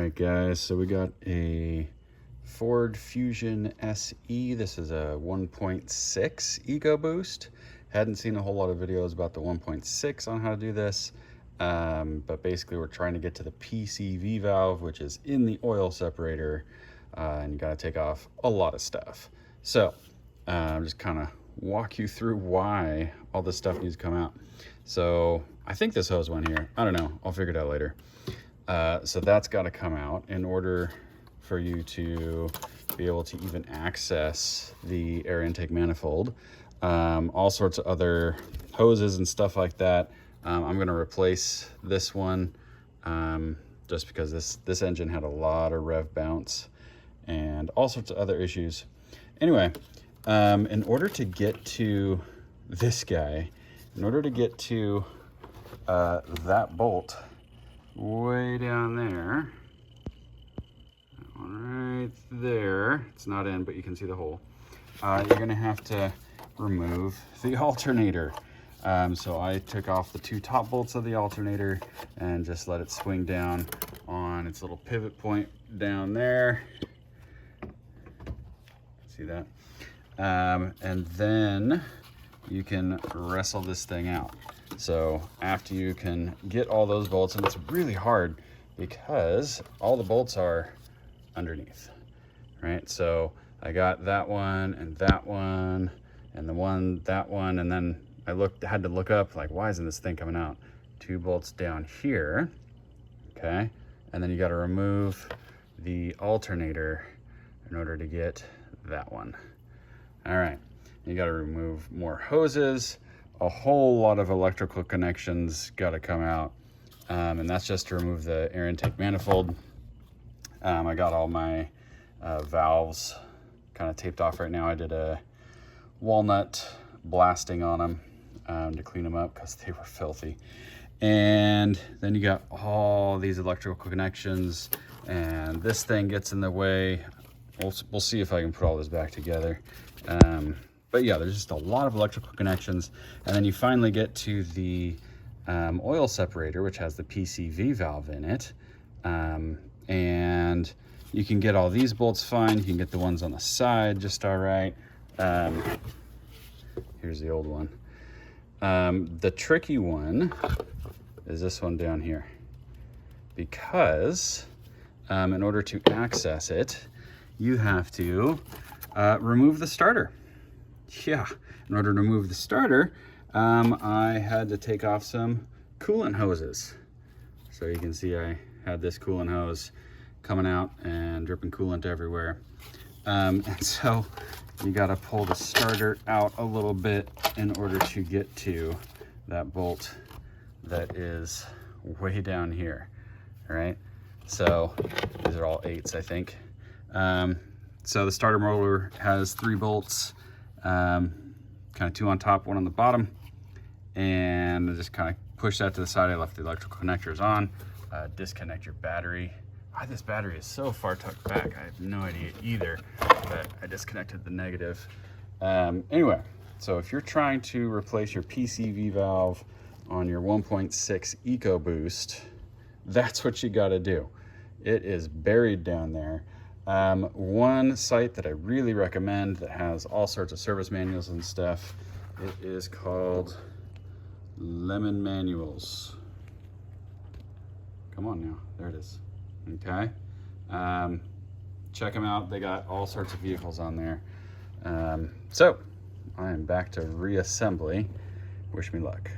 right, guys, so we got a Ford Fusion SE. This is a 1.6 Ecoboost. Hadn't seen a whole lot of videos about the 1.6 on how to do this, but basically we're trying to get to the PCV valve, which is in the oil separator, and you got to take off a lot of stuff. So just kind of walk you through why all this stuff needs to come out. So I think this hose went here. I don't know. I'll figure it out later. So that's got to come out in order for you to be able to even access the air intake manifold. All sorts of other hoses and stuff like that. I'm going to replace this one just because this engine had a lot of rev bounce and all sorts of other issues. Anyway, in order to get to this guy, in order to get to that bolt way down there, right there, it's not in, but you can see the hole, you're going to have to remove the alternator. So I took off the two top bolts of the alternator and just let it swing down on its little pivot point down there. See that? And then you can wrestle this thing out. So after you can get all those bolts, and it's really hard because all the bolts are underneath, right? So I got that one and that one and that one, and then I had to look up, like, why isn't this thing coming out? Two bolts down here, okay? And then you got to remove the alternator in order to get that one. All right, you got to remove more hoses. A whole lot of electrical connections got to come out, and that's just to remove the air intake manifold. I got all my valves kind of taped off right now. I did a walnut blasting on them to clean them up because they were filthy. And then you got all these electrical connections, and this thing gets in the way. We'll see if I can put all this back together. But yeah, there's just a lot of electrical connections. And then you finally get to the oil separator, which has the PCV valve in it. And you can get all these bolts fine. You can get the ones on the side just all right. Here's the old one. The tricky one is this one down here, because in order to access it, you have to remove the starter. Yeah, in order to remove the starter, I had to take off some coolant hoses. So you can see I had this coolant hose coming out and dripping coolant everywhere. And so you got to pull the starter out a little bit in order to get to that bolt that is way down here. All right, so these are all 8s, I think. So the starter motor has 3 bolts, kind of 2 on top, 1 on the bottom, and I just kind of push that to the side. I left the electrical connectors on. Disconnect your battery. Why this battery is so far tucked back, I have no idea either, but I disconnected the negative. Anyway, so if you're trying to replace your PCV valve on your 1.6 Ecoboost, that's what you got to do. It is buried down there. One site that I really recommend that has all sorts of service manuals and stuff, it is called Lemon Manuals. Come on now, there it is. Okay, check them out. They got all sorts of vehicles on there. So I am back to reassembly. Wish me luck.